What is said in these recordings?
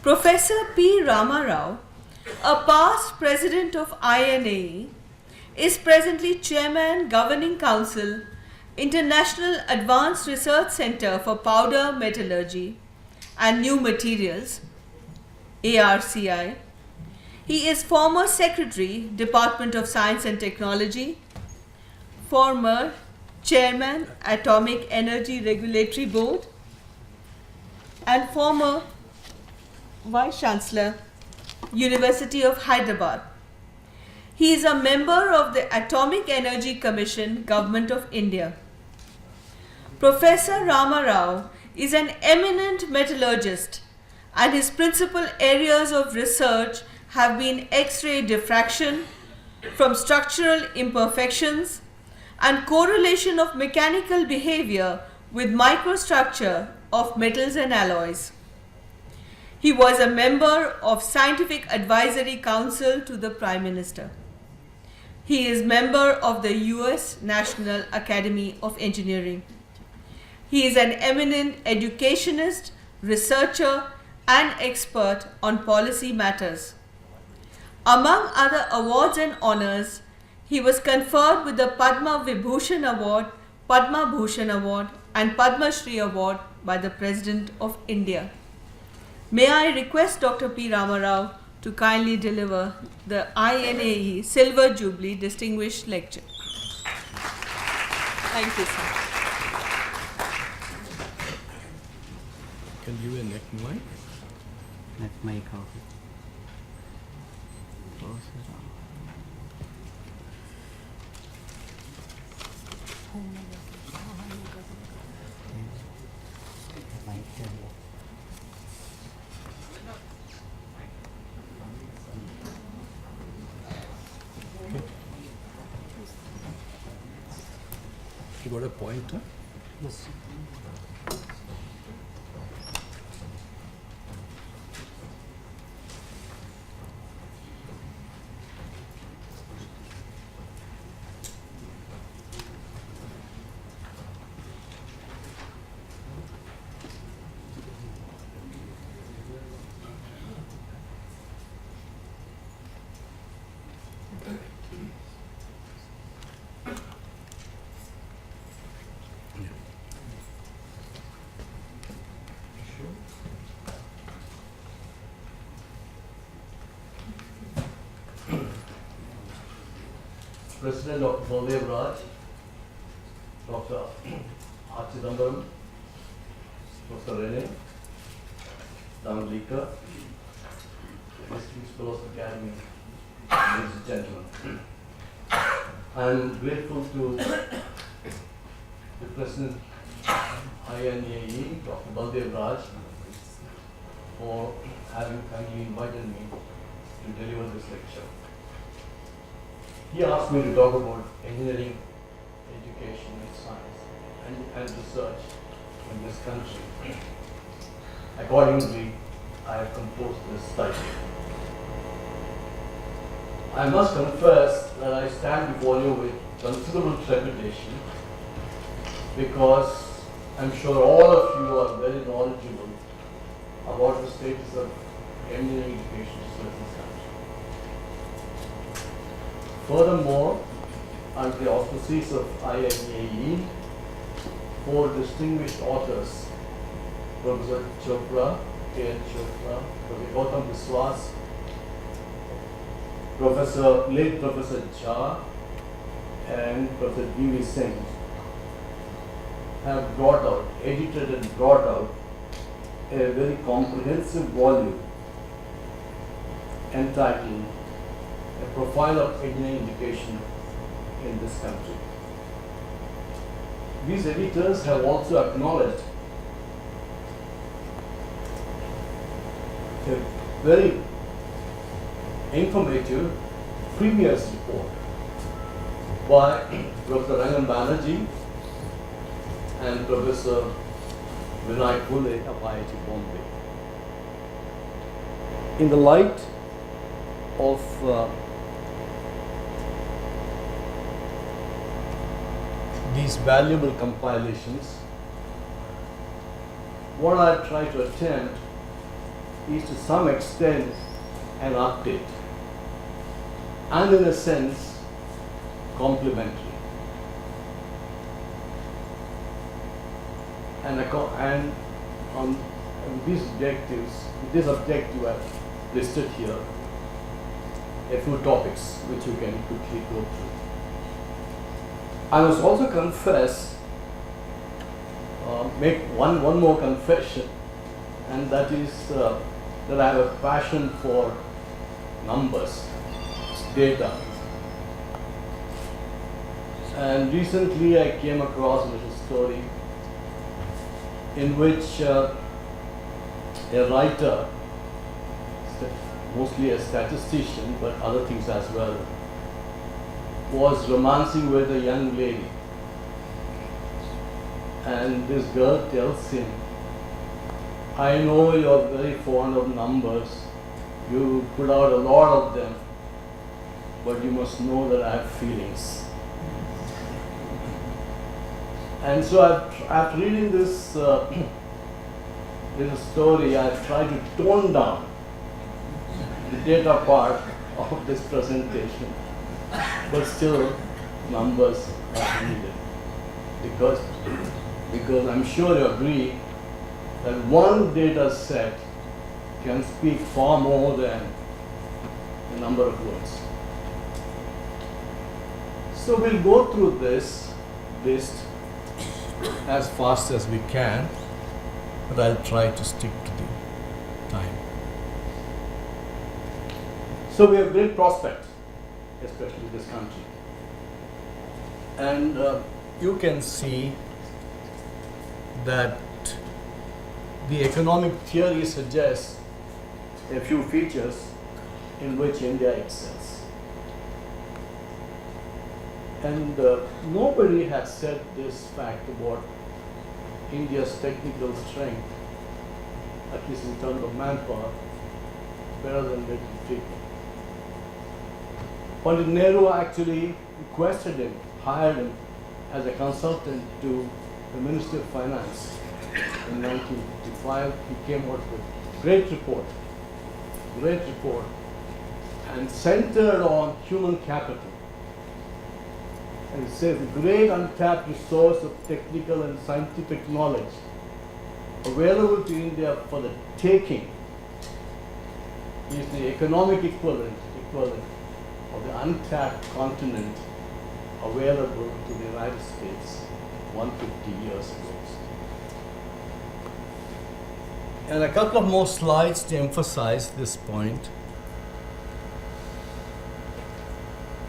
Professor P. Rama Rao, a past president of INAE, is presently Chairman Governing Council, International Advanced Research Center for Powder Metallurgy and New Materials, ARCI. He is former Secretary, Department of Science and Technology, former Chairman, Atomic Energy Regulatory Board, and former Vice Chancellor, University of Hyderabad. He is a member of the Atomic Energy Commission, Government of India. Professor Rama Rao is an eminent metallurgist, and his principal areas of research have been X-ray diffraction from structural imperfections and correlation of mechanical behavior with microstructure of metals and alloys. He was a member of Scientific Advisory Council to the Prime Minister. He is member of the US National Academy of Engineering. He is an eminent educationist, researcher, and expert on policy matters. Among other awards and honors, he was conferred with the Padma Vibhushan Award, Padma Bhushan Award, and Padma Shri Award by the President of India. May I request Dr. P. Rama Rao to kindly deliver the INAE Silver Jubilee Distinguished Lecture. Thank you, sir. Can you give a neck mic? Neck mic off. You got a pointer? Yes. President Dr. Baldev Raj, Dr. R. Chidambaram, Professor Rene, Danglika, distinguished fellows of the Academy, ladies and gentlemen. I am grateful to the President INAE, Dr. Baldev Raj, for having kindly invited me to deliver this lecture. He asked me to talk about engineering, education, and science and research in this country. Accordingly, I have composed this title. I must confess that I stand before you with considerable trepidation because I'm sure all of you are very knowledgeable about the status of engineering education in this country. Furthermore, under the auspices of INAE, 4 distinguished authors, Professor Chopra, K.N. Chopra, Professor Gautam Biswas, late Professor Jha, and Professor D.V. Singh, have brought out, edited and brought out a very comprehensive volume entitled A Profile of Engineering Education in this country. These editors have also acknowledged a very informative previous report by Professor Rangan Banerjee and Professor Vinay Pule of IIT Bombay. In the light of these valuable compilations, what I try to attempt is to some extent an update and in a sense complementary. And on these objectives, with this objective I've listed here a few topics which you can quickly go through. I must also confess, make one more confession, and that is that I have a passion for numbers, data. And recently I came across a little story in which a writer, mostly a statistician, but other things as well, was romancing with a young lady. And this girl tells him, I know you're very fond of numbers, you put out a lot of them, but you must know that I have feelings. And so after reading this little story, I've tried to tone down the data part of this presentation, but still numbers are needed. Because I'm sure you agree that one data set can speak far more than a number of words. So we'll go through this list as fast as we can, but I'll try to stick to the time. So we have great prospects, especially in this country. And you can see that the economic theory suggests a few features in which India excels. And nobody has said this fact about India's technical strength, at least in terms of manpower, better than military people. Pandit Nehru actually requested him, hired him as a consultant to the Ministry of Finance in 1955. He came out with a great report, and centered on human capital. And it says the great untapped resource of technical and scientific knowledge available to India for the taking is the economic equivalent of the untapped continent available to the United States 150 years ago. And a couple of more slides to emphasize this point.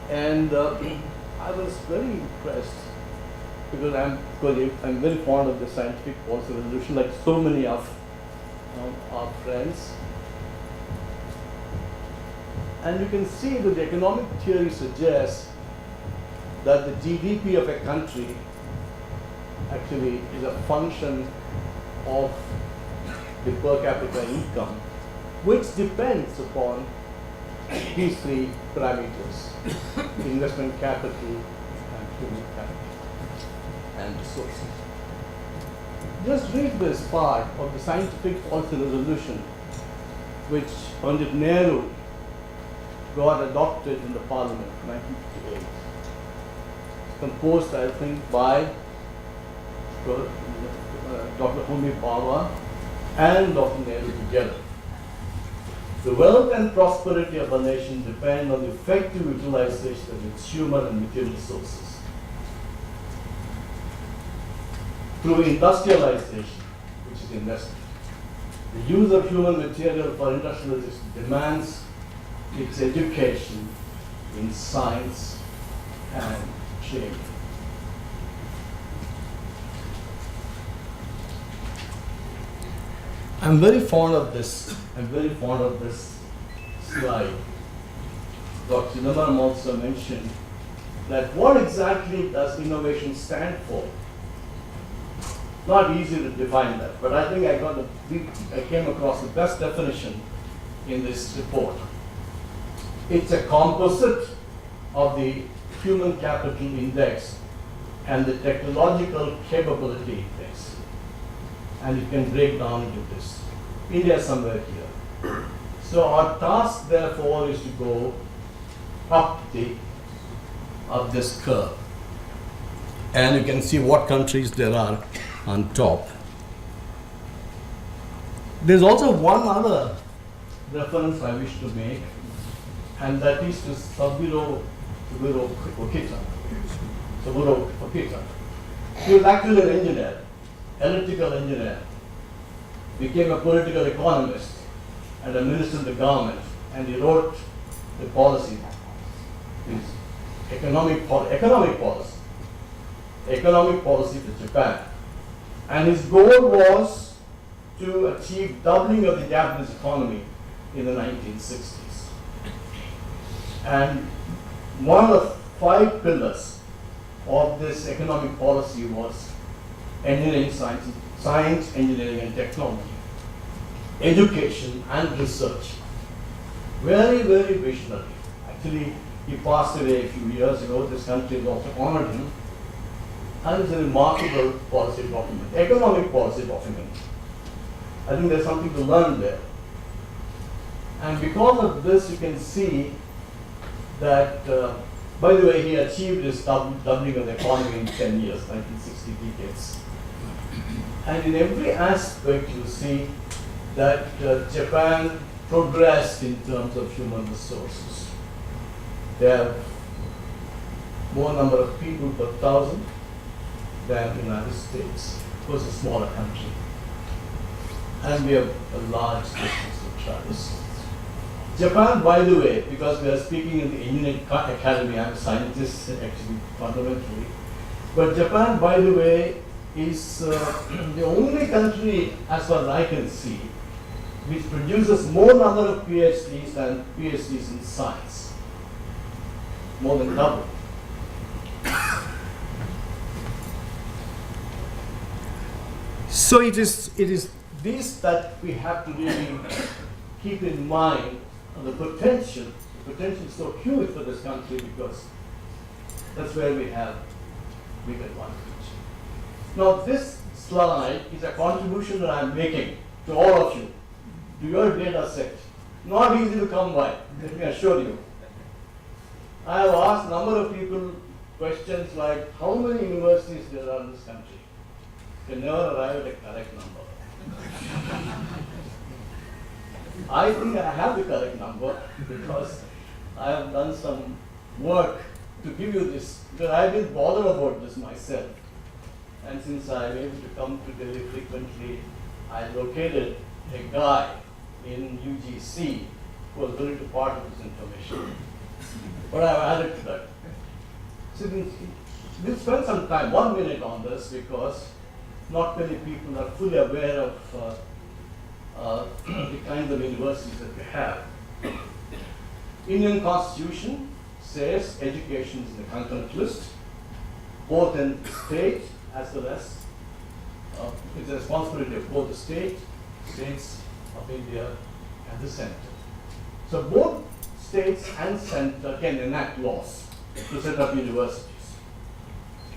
And I was very impressed because I'm very fond of the scientific policy resolution, like so many of our friends. And you can see that the economic theory suggests that the GDP of a country actually is a function of the per capita income, which depends upon these three parameters: investment capital and human capital and resources. Just read this part of the scientific policy resolution, which Pandit Nehru got adopted in the Parliament in 1958. Composed, I think, by Dr. Homi Bhabha and Dr. Nehru together. The wealth and prosperity of a nation depend on the effective utilization of its human and material resources. Through industrialization, which is investment, the use of human material for industrialization demands its education in science and training. I'm very fond of this slide. Dr. Chidambaram also mentioned that what exactly does innovation stand for? Not easy to define that, but I think I came across the best definition in this report. It's a composite of the human capital index and the technological capability index. And it can break down into this. India is somewhere here. So our task therefore is to go up this curve. And you can see what countries there are on top. There's also one other reference I wish to make, and that is to Saburo Okita. Saburo Okita. He was actually an engineer, electrical engineer, became a political economist and a minister in the government, and he wrote the policy, his economic policy for Japan. And his goal was to achieve doubling of the Japanese economy in the 1960s. And one of the 5 pillars of this economic policy was engineering, science, engineering and technology, education and research. Very, very visionary. Actually, he passed away a few years ago. This country has also honored him. And it's a remarkable policy document, economic policy document. I think there's something to learn there. And because of this, you can see that, by the way, he achieved his doubling of the economy in 10 years, 1960 decades. And in every aspect, you see that Japan progressed in terms of human resources. They have more number of people per 1,000 than the United States. Of course, a smaller country. And we have a large distance to travel. Japan, by the way, because we are speaking in the engineering academy, I'm a scientist actually fundamentally, but Japan, by the way, is the only country, as far as I can see, which produces more number of PhDs than PhDs in science. More than double. So it is this that we have to really keep in mind, the potential. The potential is so huge for this country because that's where we have big advantage. Now this slide is a contribution that I'm making to all of you, to your data set. Not easy to come by, let me assure you. I have asked a number of people questions like how many universities there are in this country. You can never arrive at a correct number. I think I have the correct number because I have done some work to give you this, because I've been bothered about this myself. And since I'm able to come to Delhi frequently, I located a guy in UGC who was willing to part with this information. But I've added to that. So we'll spend some time, 1 minute on this, because not many people are fully aware of the kinds of universities that we have. Indian Constitution says education is in the concurrent list, both in state as well as it's the responsibility of both the states of India and the center. So both states and center can enact laws to set up universities.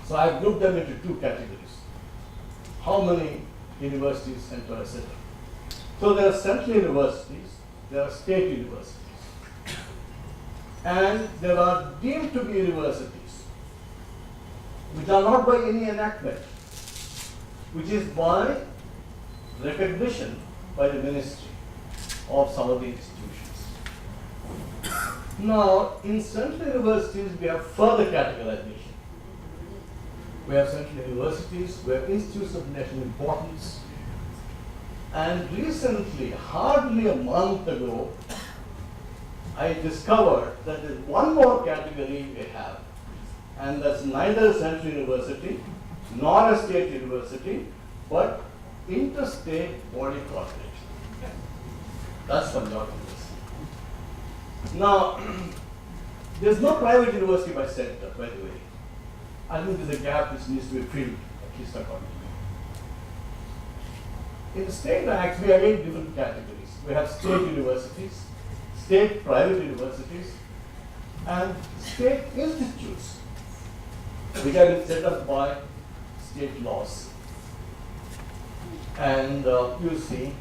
So I've grouped them into 2 categories. How many universities center has set up? So there are central universities, there are state universities, and there are deemed to be universities, which are not by any enactment, which is by recognition by the ministry of some of the institutions. Now, in central universities, we have further categorization. We have central universities, we have institutes of national importance, and recently, hardly a month ago, I discovered that there's one more category we have, and that's neither a central university nor a state university, but interstate body corporate. That's from your university. Now, there's no private university by center, by the way. I think there's a gap which needs to be filled, at least according to me. In the state acts, we have 8 different categories. We have state universities, state private universities, and state institutes, which have been set up by state laws. And you see,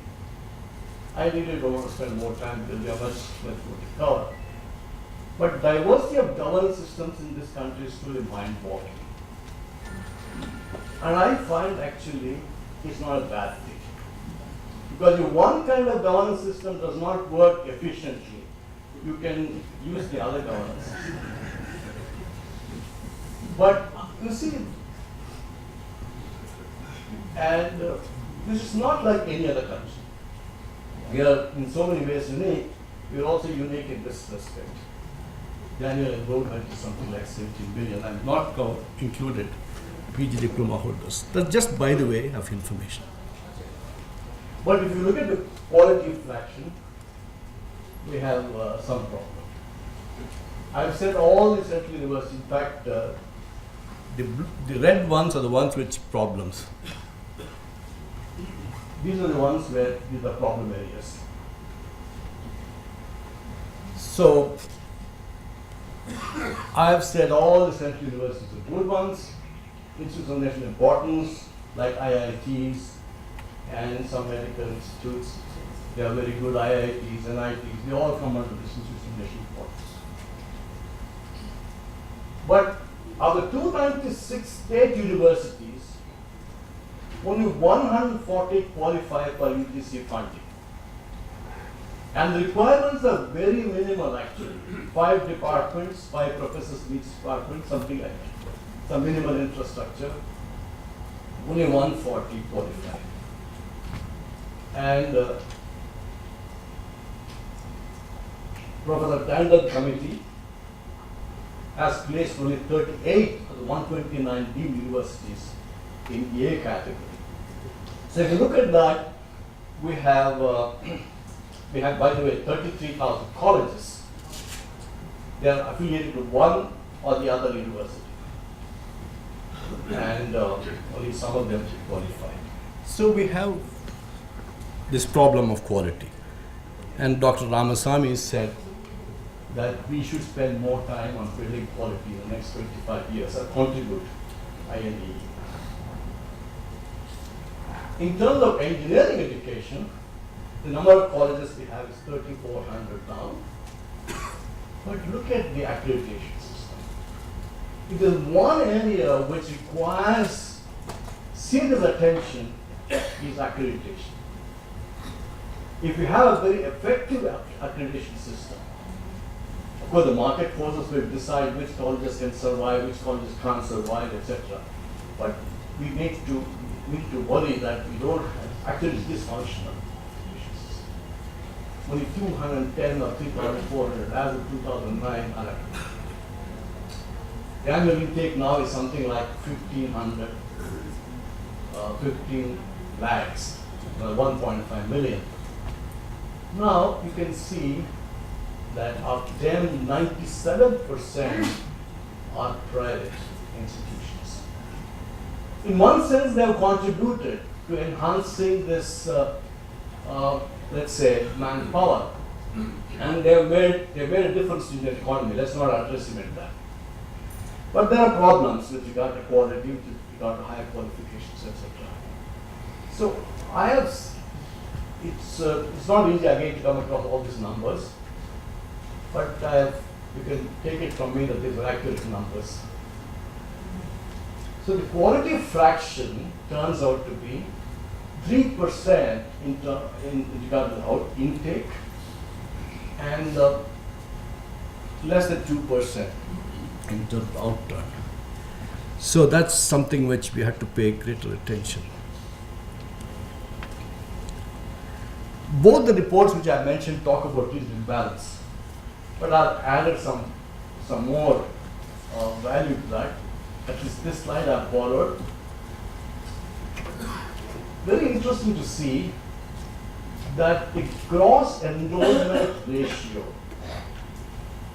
I really don't want to spend more time because we have much more to cover. But diversity of governance systems in this country is truly mind-boggling. And I find actually it's not a bad thing. Because if one kind of governance system does not work efficiently, you can use the other governance system. But you see, and this is not like any other country. We are in so many ways unique. We are also unique in this respect. The annual enrollment is something like 17 billion, and not included PG diploma holders. That's just by the way of information. But if you look at the quality fraction, we have some problem. I've said all the central universities, in fact, the red ones are the ones with problems. These are the ones where these are problem areas. So, I have said all the central universities are good ones, institutes of national importance, like IITs and some medical institutes. They are very good IITs and IITs. They all come under this institutes of national importance. But of the 296 state universities, only 140 qualify for UGC funding. And the requirements are very minimal actually. 5 departments, 5 professors in each department, something like that. Some minimal infrastructure. Only 140 qualify. And Professor Tandon Committee has placed only 38 of the 129 deemed universities in A category. So if you look at that, we have, by the way, 33,000 colleges. They are affiliated with one or the other university. And only some of them qualify. So we have this problem of quality. And Dr. Ramasamy said that we should spend more time on building quality in the next 25 years and contribute INE. In terms of engineering education, the number of colleges we have is 3,400 now. But look at the accreditation system. If there's one area which requires serious attention, is accreditation. If you have a very effective accreditation system, of course the market forces will decide which colleges can survive, which colleges can't survive, etc. But we need to worry that we don't have actually dysfunctional accreditation system. Only 210 or 3,400 as of 2009 are accredited. The annual intake now is something like 1,500, 15 lakhs, 1.5 million. Now you can see that of them, 97% are private institutions. In one sense, they have contributed to enhancing this, let's say, manpower, and they have made a difference in the economy. Let's not underestimate that. But there are problems with regard to quality, with regard to higher qualifications, etc. So I have. It's not easy again to come across all these numbers, but you can take it from me that these are accurate numbers. So the quality fraction turns out to be 3% in regard to the intake, and less than 2% in terms of outturn. So that's something which we have to pay greater attention. Both the reports which I mentioned talk about this imbalance, but I've added some more value to that. At least this slide I've borrowed. Very interesting to see that the gross enrollment ratio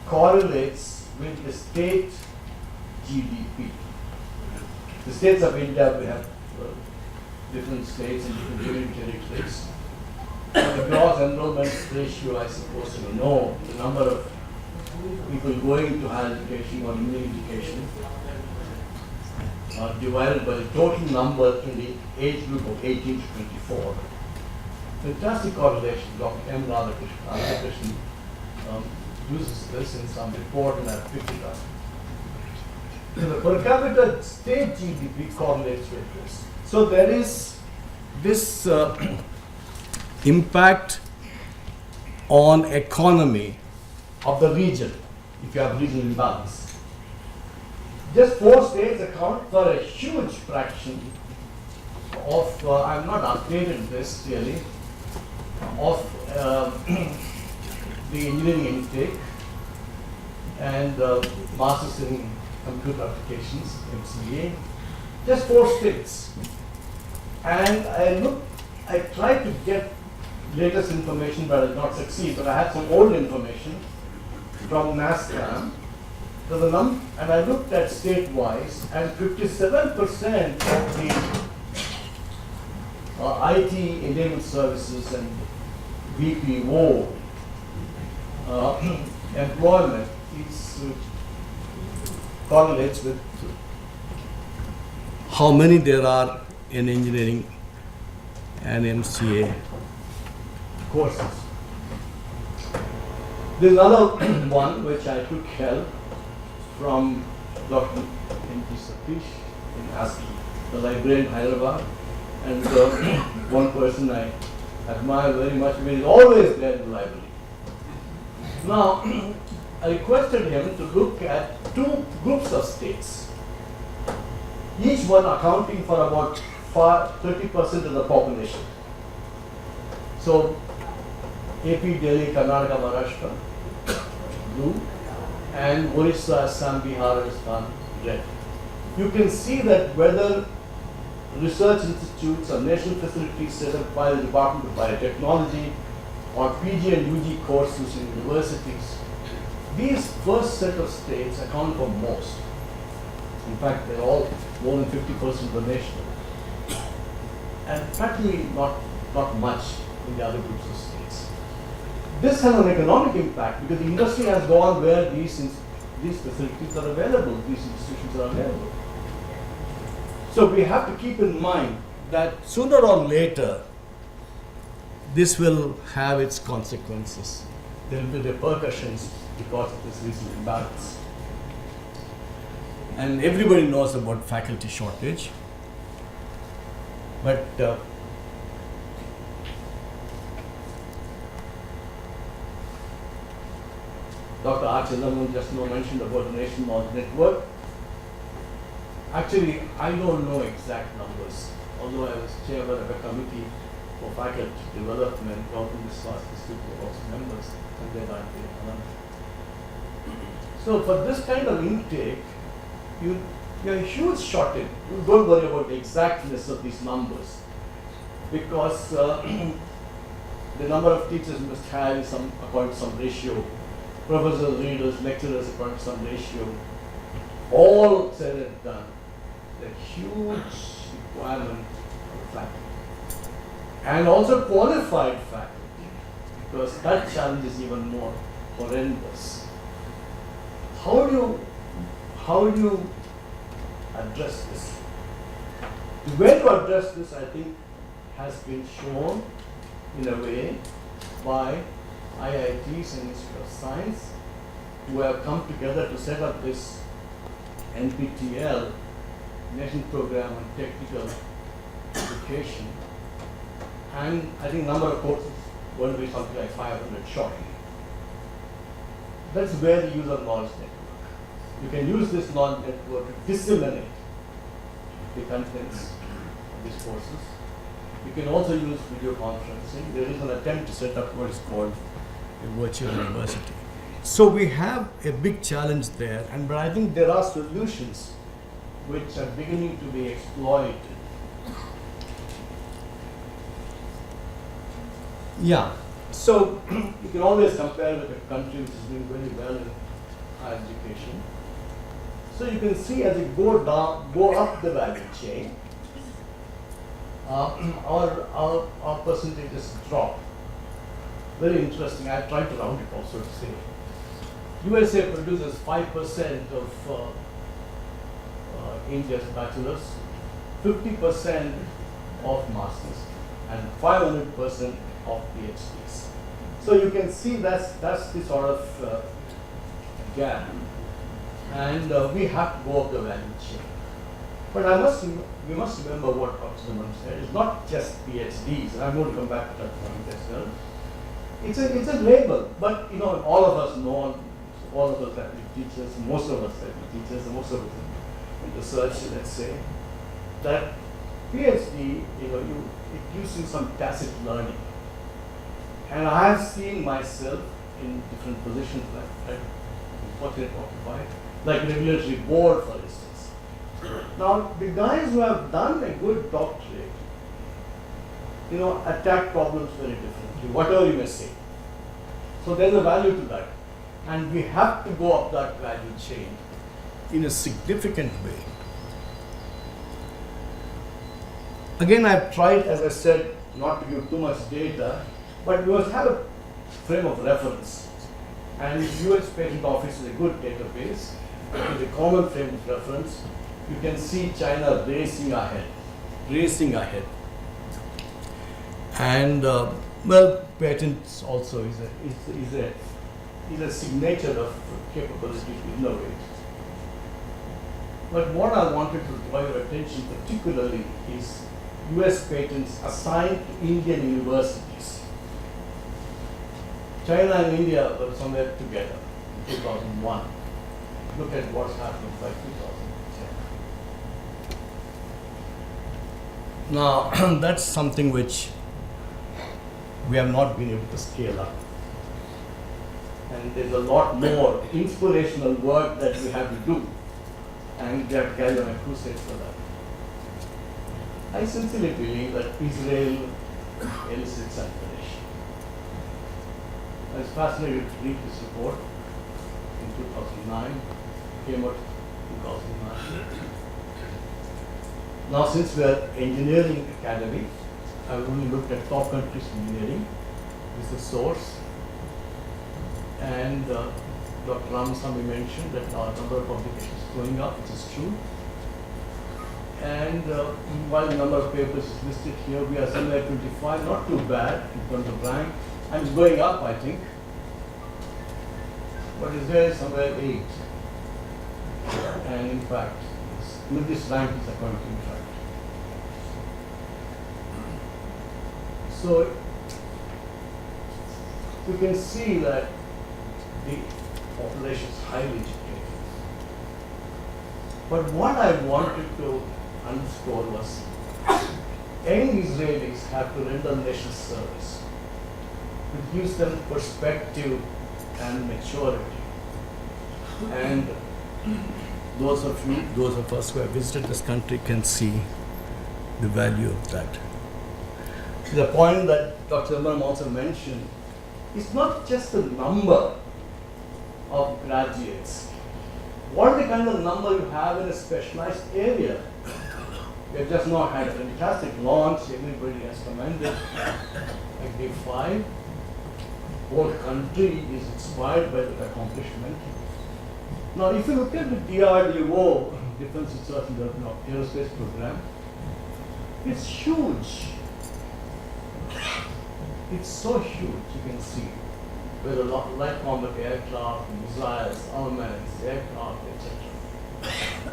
correlates with the state GDP. The states of India, we have different states and different union territories. The gross enrollment ratio, I suppose you know, the number of people going to higher education or engineering education divided by the total number in the age group of 18 to 24. fantastic correlation. Dr. M. Radhakrishnan uses this in some report, and I've picked it up. The per capita state GDP correlates with this. So there is this impact on economy of the region if you have regional imbalance. Just 4 states account for a huge fraction of, I've not updated this really, of the engineering intake and masters in computer applications, MCA, just 4 states. And I tried to get latest information, but I did not succeed. But I had some old information from NASCAM. And I looked at state-wise, and 57% of the IT enabled services and BPO employment is correlates with how many there are in engineering and MCA courses. There's another one which I took help from Dr. N.P. Satish in ASCII, the librarian in Hyderabad, and one person I admire very much, because he's always there in the library. Now, I requested him to look at 2 groups of states, each one accounting for about 30% of the population. So, AP, Delhi, Karnataka, Maharashtra, blue, and Orissa, Assam, Bihar, Rajasthan, red. You can see that whether research institutes or national facilities set up by the Department of Biotechnology or PG and UG courses in universities, these first set of states account for most. In fact, they're all more than 50% of the nation. And practically not much in the other groups of states. This has an economic impact because the industry has gone where these facilities are available, these institutions are available. So we have to keep in mind that sooner or later, this will have its consequences. There will be repercussions because of this regional imbalance. And everybody knows about faculty shortage. But Dr. R. Chandramohan just now mentioned about the Nation Knowledge Network. Actually, I don't know exact numbers, although I was chairman of a committee for faculty development, Government Resource Institute were also members, and then I did another. So for this kind of intake, you have a huge shortage. You don't worry about the exactness of these numbers, because the number of teachers must have is according to some ratio. Professors, readers, lecturers according to some ratio. All said and done, the huge requirement of faculty. And also qualified faculty, because that challenge is even more horrendous. How do you address this? The way to address this, I think, has been shown in a way by IITs and Institute of Science, who have come together to set up this NPTEL, National Program on Technical Education, and I think number of courses going to be something like 500 shortly. That's where the use of knowledge network. You can use this knowledge network to disseminate the contents of these courses. You can also use video conferencing. There is an attempt to set up what is called a virtual university. So we have a big challenge there, but I think there are solutions which are beginning to be exploited. Yeah, so you can always compare with a country which is doing very well in higher education. So you can see as you go up the value chain, our percentages drop. Very interesting. I tried to round it also to say. USA produces 5% of India's bachelors, 50% of masters, and 500% of PhDs. So you can see that's the sort of gap, and we have to go up the value chain. But we must remember what Dr. Simon said. It's not just PhDs, and I'm going to come back to that point as well. It's a label, but all of us know, all of us have been teachers, most of us have been teachers, and most of us in research, let's say, that PhD, it gives you some tacit learning. And I have seen myself in different positions that I've fortunate to occupy, like regulatory board, for instance. Now, the guys who have done a good doctorate, attack problems very differently, whatever you may say. So there's a value to that. And we have to go up that value chain in a significant way. Again, I've tried, as I said, not to give too much data, but we must have a frame of reference. And the US Patent Office is a good database. With a common frame of reference, you can see China racing ahead. And patents also is a signature of capability to innovate. But what I wanted to draw your attention particularly is US patents assigned to Indian universities. China and India were somewhere together in 2001. Look at what's happening by 2010. Now, that's something which we have not been able to scale up. And there's a lot more inspirational work that we have to do, and we have to carry on a crusade for that. I sincerely believe that Israel elicits admiration. I was fascinated to read this report in 2009, came out in 2009. Now, since we are engineering academy, I've only looked at top countries in engineering. This is the source. And Dr. Rama Rao mentioned that our number of publications is going up, which is true. And while the number of papers is listed here, we are somewhere 25, not too bad in terms of rank, and it's going up, I think. But Israel is somewhere 8. And in fact, this rank is according to in fact. So you can see that the population is highly educated. But what I wanted to underscore was young Israelis have to render nation service. It gives them perspective and maturity. And those of us who have visited this country can see the value of that. The point that Dr. Imran also mentioned, it's not just the number of graduates. What the kind of number you have in a specialized area? We have just now had a fantastic launch, everybody has commended. Like day 5, whole country is inspired by that accomplishment. Now, if you look at the DRDO, Defense Research and Development Aerospace Program, it's huge. It's so huge, you can see. With a lot light combat aircraft, missiles, armaments, aircraft, etc.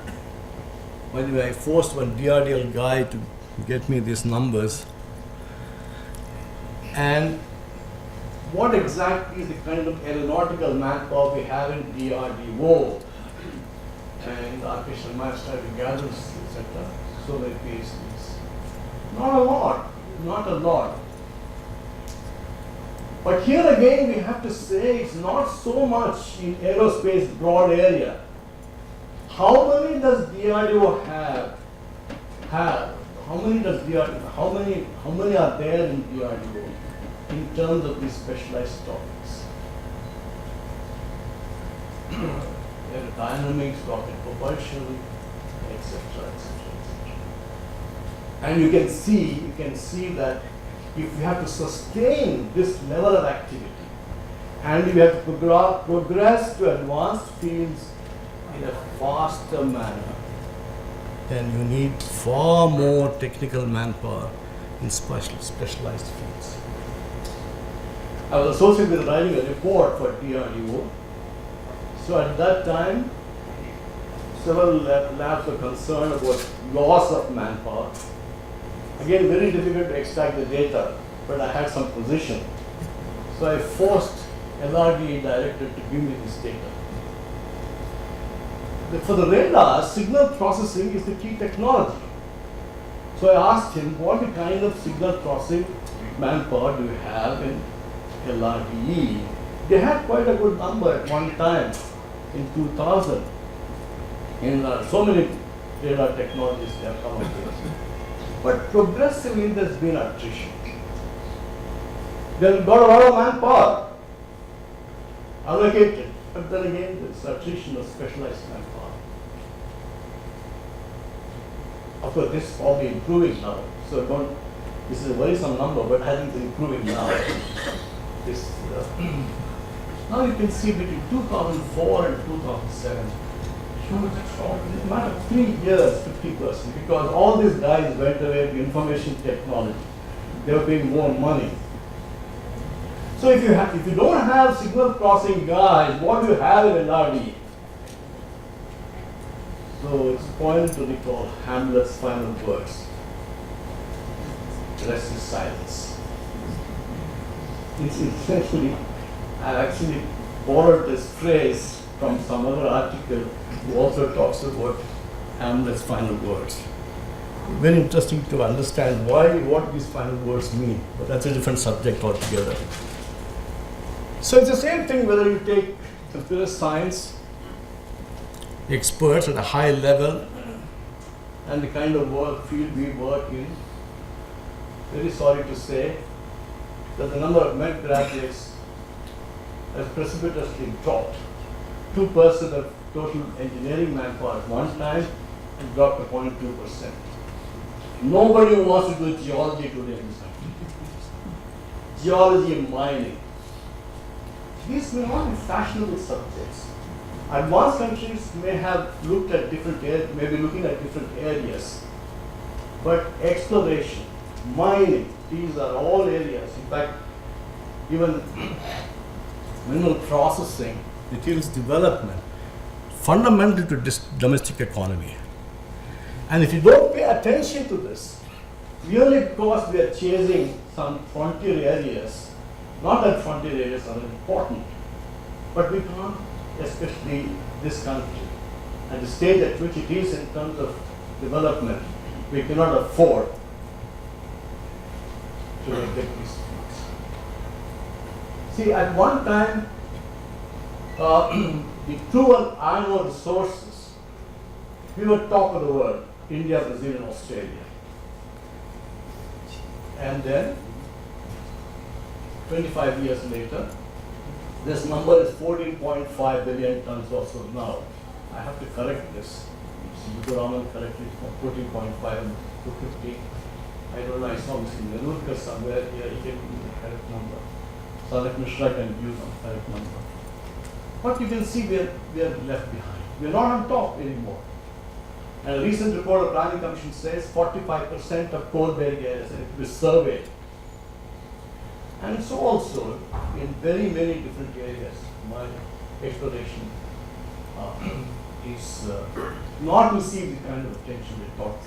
By the way, I forced one DRDO guy to get me these numbers. And what exactly is the kind of aeronautical manpower we have in DRDO? And Architecture Master to gather, etc. So many PhDs. Not a lot. But here again, we have to say it's not so much in aerospace broad area. How many does DRDO have? How many are there in DRDO in terms of these specialized topics? Aerodynamics, rocket propulsion, etc., etc. And you can see that if we have to sustain this level of activity, and we have to progress to advanced fields in a faster manner, then you need far more technical manpower in specialized fields. I was associated with writing a report for DRDO. So at that time, several labs were concerned about loss of manpower. Again, very difficult to extract the data, but I had some position. So I forced LRDE director to give me this data. For the radar, signal processing is the key technology. So I asked him, what kind of signal processing manpower do you have in LRDE? They had quite a good number at one time in 2000. And so many radar technologies they have come up with. But progressively there's been attrition. They've got a lot of manpower allocated, but then again there's attrition of specialized manpower. Of course, this is probably improving now. So this is a worrisome number, but I think it's improving now. This, now you can see between 2004 and 2007, huge drop. In a matter of 3 years, 50%, because all these guys went away to information technology. They were paying more money. So if you don't have signal processing guys, what do you have in LRD? So it's important to recall Hamlet's final words. The rest is silence. It's essentially, I actually borrowed this phrase from some other article who also talks about Hamlet's final words. Very interesting to understand what these final words mean, but that's a different subject altogether. So it's the same thing whether you take computer science experts at a high level and the kind of field we work in. Very sorry to say that the number of med graduates has precipitously dropped. 2% of total engineering manpower at one time and dropped to 0.2%. Nobody wants to do geology today in this country. Geology and mining. These may not be fashionable subjects. Advanced countries may have looked at different areas, may be looking at different areas. But exploration, mining, these are all areas. In fact, even mineral processing, materials development, fundamental to domestic economy. And if you don't pay attention to this, merely because we are chasing some frontier areas, not that frontier areas are important, but we can't, especially this country, at the stage at which it is in terms of development, we cannot afford to neglect these things. See, at one time, the proven iron ore resources, we were top of the world, India, Brazil, and Australia. And then, 25 years later, this number is 14.5 billion tons or so now. I have to correct this. Prof Rama corrected from 14.5 to 50. I don't know, I saw Mr. Aeronautical somewhere here, he gave me the correct number. Sadak Mishra can use the correct number. But you can see we are left behind. We are not on top anymore. And a recent report of Planning Commission says 45% of coal-bearing areas have been surveyed. And so also in very many different areas, my exploration is not receiving the kind of attention we thought.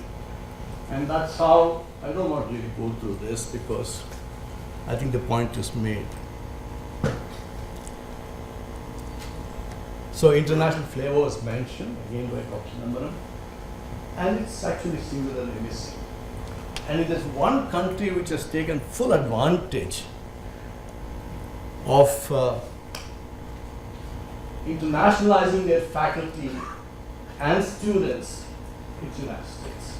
And that's how, I don't want to really go through this because I think the point is made. So international flavor was mentioned, again by Dr. Nambaran, and it's actually singularly missing. And it is one country which has taken full advantage of internationalizing their faculty and students. It's the United States.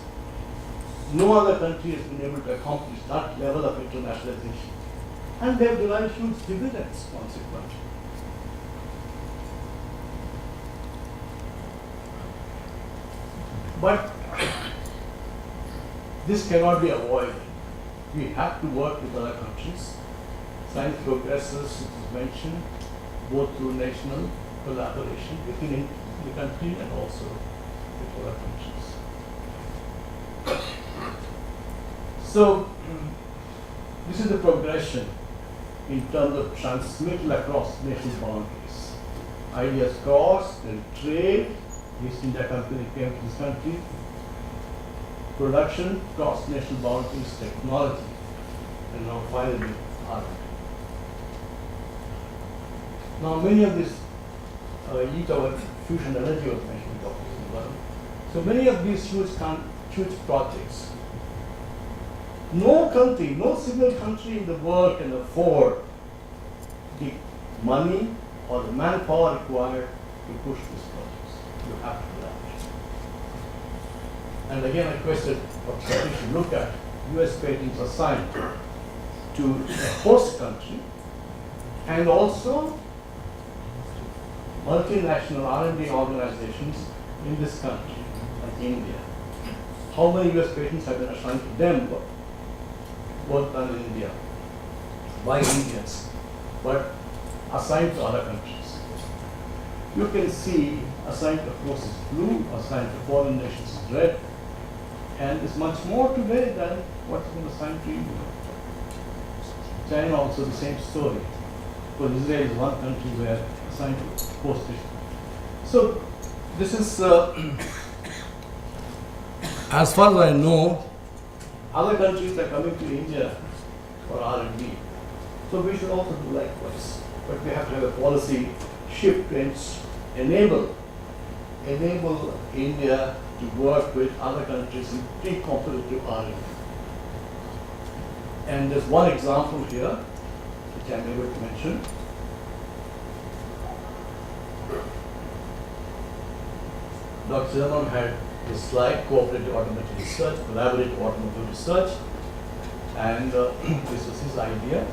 No other country has been able to accomplish that level of internationalization. And they have derived huge dividends consequently. But this cannot be avoided. We have to work with other countries. Science progresses, it is mentioned, both through national collaboration within the country and also with other countries. So, this is the progression. in terms of transmittal across national boundaries. Ideas crossed and trade. East India Company came to this country. Production crossed national boundaries, technology, and now finally art. Now many of these each our fusion energy was mentioned, Dr. Sundaram. So many of these huge projects, no country, no single country in the world can afford the money or the manpower required to push these projects. You have to do that. And again, I requested Dr. Satish to look at US patents assigned to a host country and also multinational R&D organizations in this country, like India. How many US patents have been assigned to them, work done in India, by Indians, but assigned to other countries? You can see assigned to course is blue, assigned to foreign nations is red, and it's much more today than what's been assigned to India. China also the same story. Because Israel is one country where assigned to post it. So this is, as far as I know, other countries are coming to India for R&D. So we should also do likewise. But we have to have a policy shift and enable India to work with other countries in pre-competitive R&D. And there's one example here, which I'm able to mention. Dr. Zimmerman had this slide, cooperative automotive research, collaborative automotive research, and this was his idea.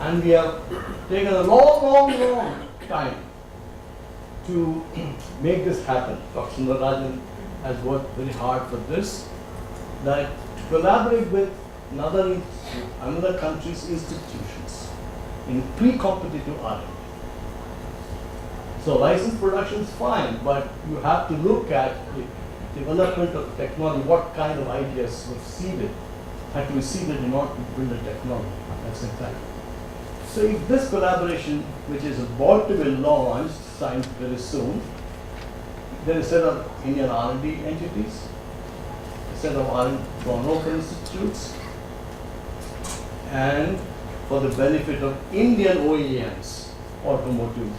And we have taken a long time to make this happen. Dr. Sundararajan has worked very hard for this, that to collaborate with another country's institutions in pre-competitive R&D. So licensed production is fine, but you have to look at the development of technology, what kind of ideas were seeded, had to be seeded in order to build the technology. That's exactly. So if this collaboration, which is about to be launched, signed very soon, there is a set of Indian R&D entities, a set of Aeronautical institutes, and for the benefit of Indian OEMs, automotive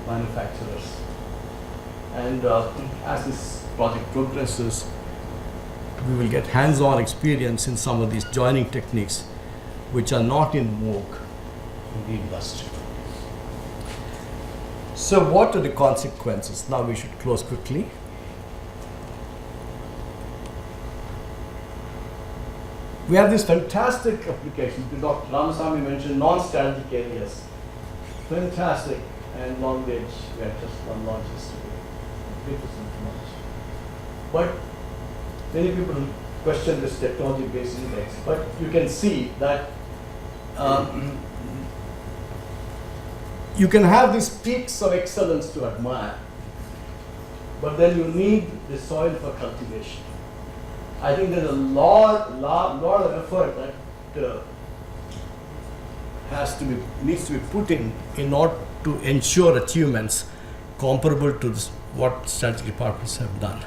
manufacturers. And as this project progresses, we will get hands-on experience in some of these joining techniques which are not in vogue in the industry. So what are the consequences? Now we should close quickly. We have this fantastic application. Dr. Ramasamy mentioned non-strategic areas. Fantastic. And long range, we had just one launch yesterday. 3% launch. But many people question this technology-based index. But you can see that you can have these peaks of excellence to admire, but then you need the soil for cultivation. I think there's a lot of effort that needs to be put in order to ensure achievements comparable to what strategic departments have done.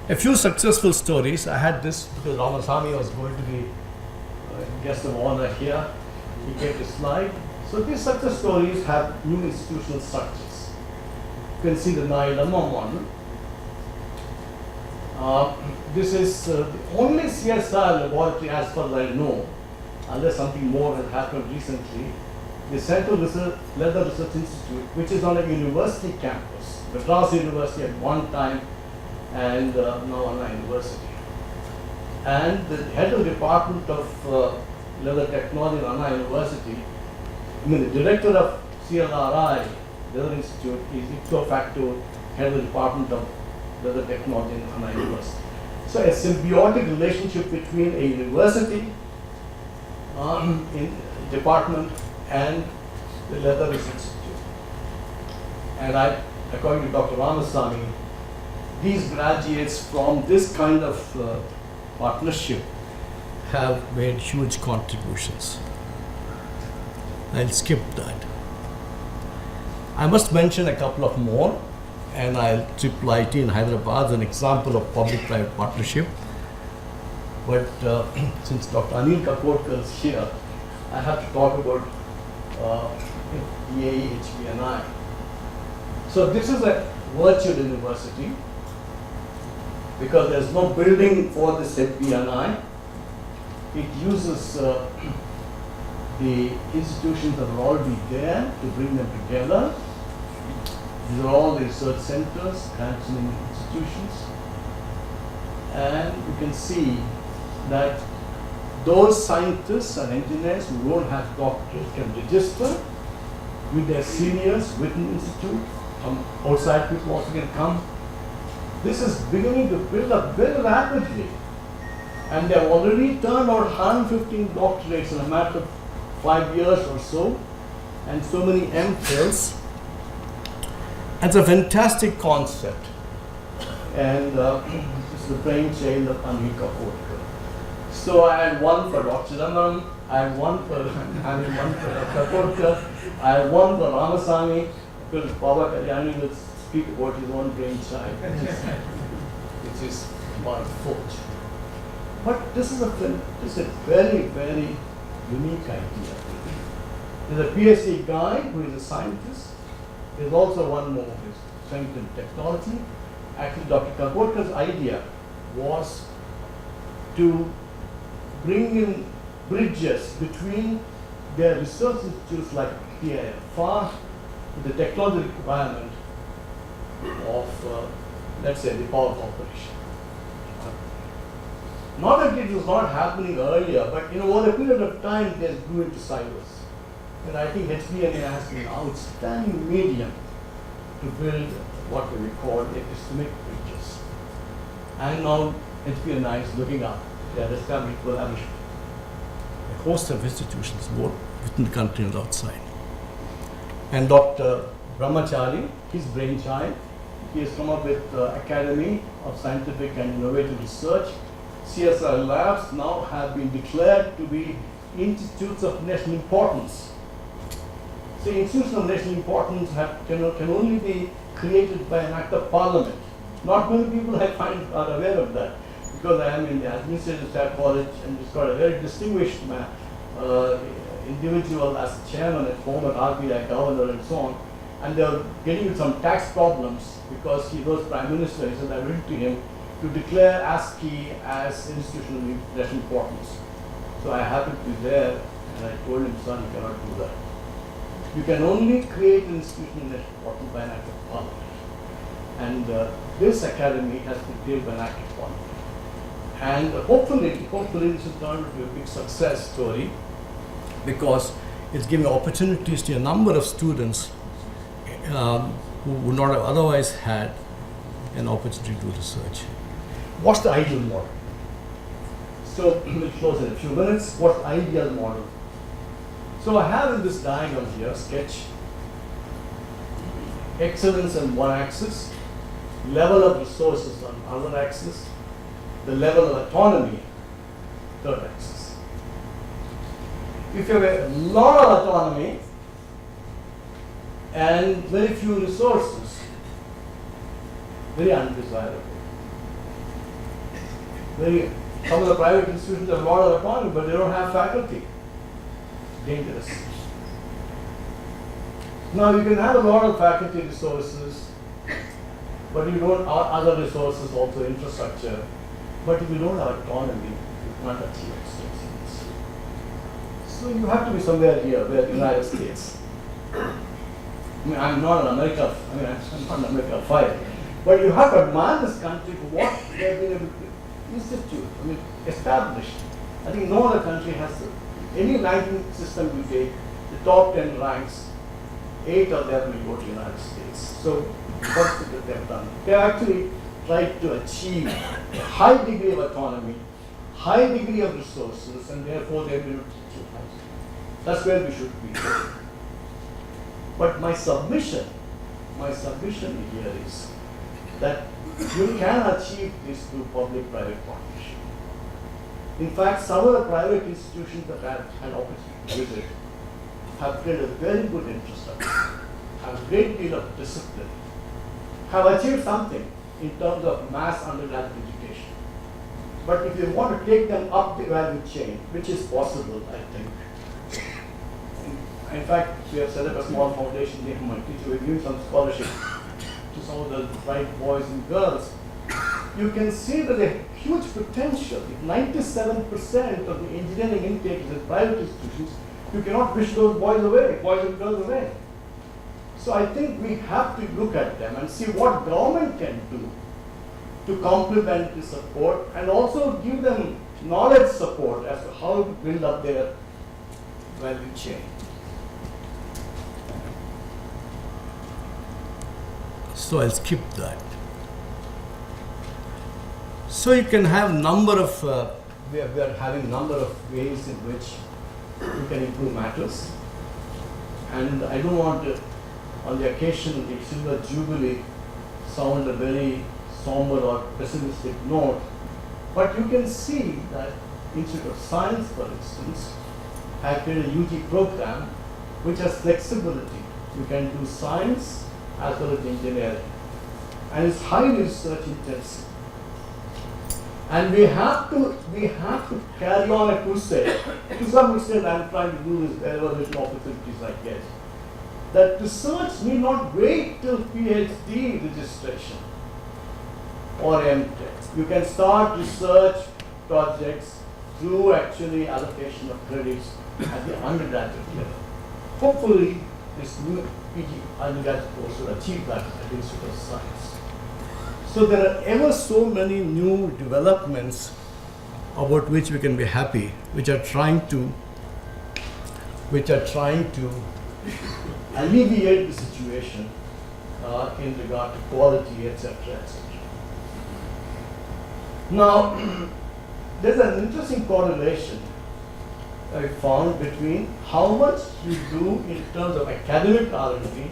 A few successful stories. I had this because Ramasamy was going to be guest of honor here. He gave the slide. So these success stories have new institutional structures. You can see the Nailama one. This is the only CSR laboratory, as far as I know, unless something more has happened recently, the Central Leather Research Institute, which is on a university campus, Madras University at one time, and now Anna University. And the head of the Department of Leather Technology at Anna University, the director of CLRI, Leather Institute, is ipso facto head of the Department of Leather Technology at Anna University. So a symbiotic relationship between a university in department and the Leather Research Institute. And according to Dr. Ramasamy, these graduates from this kind of partnership have made huge contributions. I'll skip that. I must mention a couple of more, and I'll IIIT in Hyderabad is an example of public-private partnership. But since Dr. Anil Kakodkar is here, I have to talk about EAE, HBNI. So this is a virtual university because there's no building for this HBNI. It uses the institutions that are already there to bring them together. These are all the research centers, counseling institutions. And you can see that those scientists and engineers who don't have doctorates can register with their seniors within the institute. Outside people also can come. This is beginning to build up very rapidly. And they have already turned out 115 doctorates in a matter of 5 years or so, and so many MPhils. It's a fantastic concept. And this is the brainchild of Anil Kakodkar. So I had one for Dr. Chidambaram, I had one for Dr. Kakodkar, I had one for Ramasamy, because Baba Kalyani will speak about his own brainchild, which is about Forge. But this is a very, very unique idea. There's a PhD guy who is a scientist. There's also one more who is strength in technology. Actually, Dr. Kakodkar's idea was to bring in bridges between their research institutes like PIFR with the technology requirement of, let's say, the power corporation. Not that it was not happening earlier, but over a period of time, they grew into silos. And I think HBNA has been an outstanding medium to build what we call epistemic bridges. And now HBNI is looking up. They are establishing collaboration. A host of institutions, both within the country and outside. And Dr. Brahmachari, his brainchild, he has come up with Academy of Scientific and Innovative Research. CSR labs now have been declared to be institutes of national importance. So institutions of national importance can only be created by an act of parliament. Not many people I find are aware of that, because I am in the administrative staff college and it's got a very distinguished individual as chairman and former RBI governor and so on. And they are getting into some tax problems because he was prime minister. He said, I went to him to declare ASCII as institution of national importance. So I happened to be there and I told him, son, you cannot do that. You can only create an institution of national importance by an act of parliament. And this academy has been created by an act of parliament. And hopefully this will turn into a big success story because it's giving opportunities to a number of students who would not have otherwise had an opportunity to do research. What's the ideal model? So we'll close in a few minutes. What's the ideal model? So I have in this diagram here, sketch, excellence on one axis, level of resources on other axis, the level of autonomy, third axis. If you have a lot of autonomy and very few resources, very undesirable. Some of the private institutions have a lot of autonomy, but they don't have faculty. Dangerous. Now you can have a lot of faculty resources, but you don't have other resources, also infrastructure. But if you don't have autonomy, you can't achieve excellence. So you have to be somewhere here, where the United States. I mean, I'm not an America. I'm not an America 5. But you have to admire this country for what they have been able to institute. I mean, established. I think no other country has any ranking system you take, the top 10 ranks, 8 of them will go to the United States. So what's it that they've done? They actually tried to achieve a high degree of autonomy, high degree of resources, and therefore they've been able to achieve high. That's where we should be. But my submission here is that you can achieve this through public-private partnership. In fact, some of the private institutions that I've had opportunity to visit have created a very good infrastructure, have a great deal of discipline, have achieved something in terms of mass undergraduate education. But if you want to take them up the value chain, which is possible, I think. In fact, we have set up a small foundation near my teacher. We're giving some scholarship to some of the bright boys and girls. You can see that a huge potential. If 97% of the engineering intake is in private institutions, you cannot wish those boys and girls away. So I think we have to look at them and see what government can do to complement the support and also give them knowledge support as to how to build up their value chain. So I'll skip that. So you can have number of, We are having number of ways in which we can improve matters. And I don't want to, on the occasion of the Silver Jubilee, sound a very somber or pessimistic note. But you can see that Institute of Science, for instance, have created a UG program which has flexibility. You can do science as well as engineering. And it's highly research intensive. And we have to carry on a crusade. To some extent, I'm trying to do this wherever there's opportunities I get. That research need not wait till PhD registration or MTech. You can start research projects through actually allocation of credits at the undergraduate level. Hopefully, this new PG undergraduate course will achieve that at the Institute of Science. So there are ever so many new developments about which we can be happy, which are trying to alleviate the situation in regard to quality, etc., etc. Now, there's an interesting correlation I found between how much you do in terms of academic R&D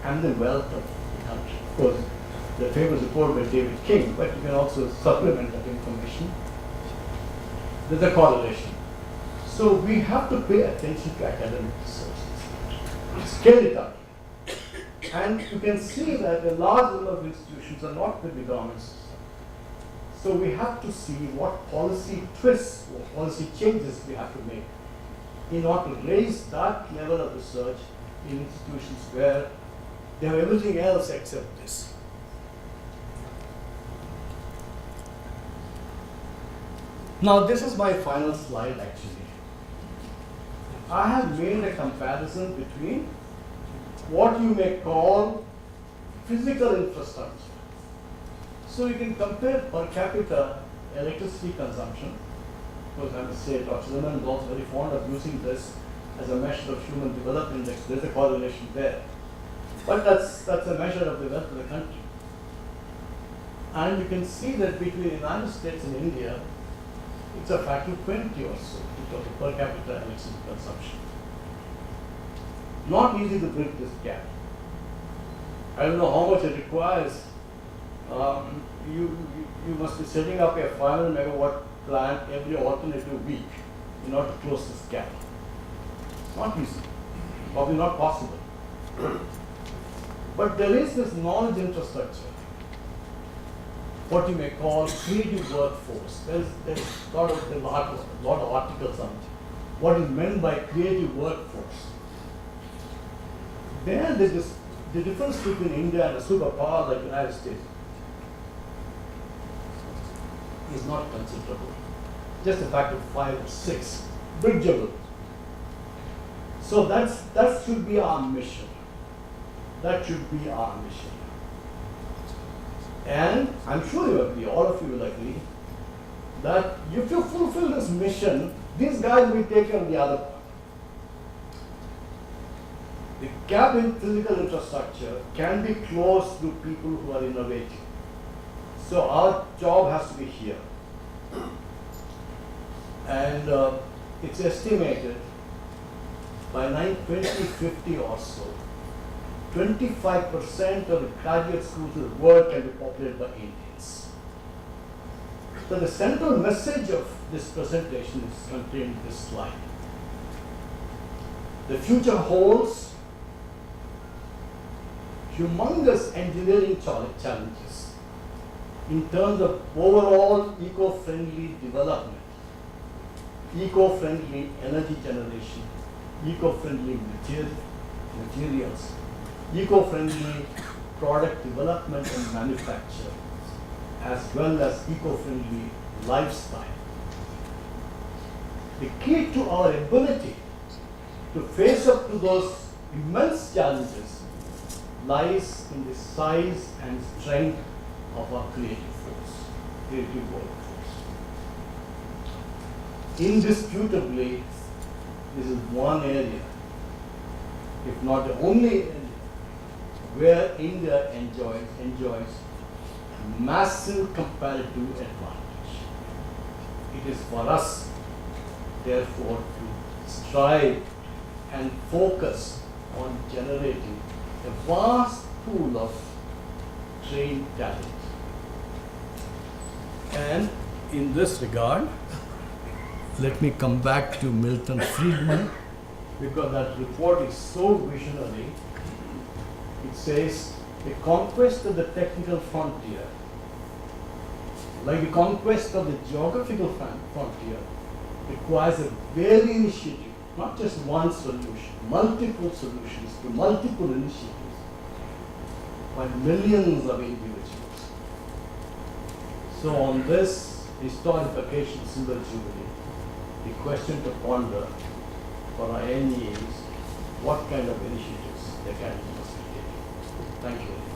and the wealth of the country. Of course, the famous report by David King, but you can also supplement that information. There's a correlation. So we have to pay attention to academic research. Scale it up. And you can see that a large number of institutions are not with the government system. So we have to see what policy twists, what policy changes we have to make in order to raise that level of research in institutions where they have everything else except this. Now this is my final slide actually. I have made a comparison between what you may call physical infrastructure. So you can compare per capita electricity consumption. Because I must say Dr. Zimmerman is also very fond of using this as a measure of human development index. There's a correlation there. But that's a measure of the wealth of the country. And you can see that between the United States and India, it's a factor of 20 or so in terms of per capita electricity consumption. Not easy to bridge this gap. I don't know how much it requires. You must be setting up a 500 megawatt plant every alternative week in order to close this gap. Not easy, probably not possible. But there is this knowledge infrastructure, what you may call creative workforce. There's a lot of articles on it. What is meant by creative workforce? There is the difference between India and a superpower like the United States is not considerable. Just a factor of 5 or 6, bridgeable. So that should be our mission. That should be our mission. And I'm sure you agree, all of you will agree, that if you fulfill this mission, these guys will take on the other part. The gap in physical infrastructure can be closed through people who are innovative. So our job has to be here. And it's estimated by 2050 or so, 25% of the graduate schools in the world can be populated by Indians. So the central message of this presentation is contained in this slide. The future holds humongous engineering challenges in terms of overall eco-friendly development, eco-friendly energy generation, eco-friendly materials, eco-friendly product development and manufacture, as well as eco-friendly lifestyle. The key to our ability to face up to those immense challenges lies in the size and strength of our creative workforce. Indisputably, this is one area, if not the only area, where India enjoys massive comparative advantage. It is for us, therefore, to strive and focus on generating a vast pool of trained talent. And in this regard, let me come back to Milton Friedman. Because that report is so visionary. It says the conquest of the technical frontier, like the conquest of the geographical frontier, requires a very initiative, not just one solution, multiple solutions to multiple initiatives by millions of individuals. So on this historification silver jubilee, the question to ponder for our NEA is what kind of initiatives the academy must be taking. Thank you.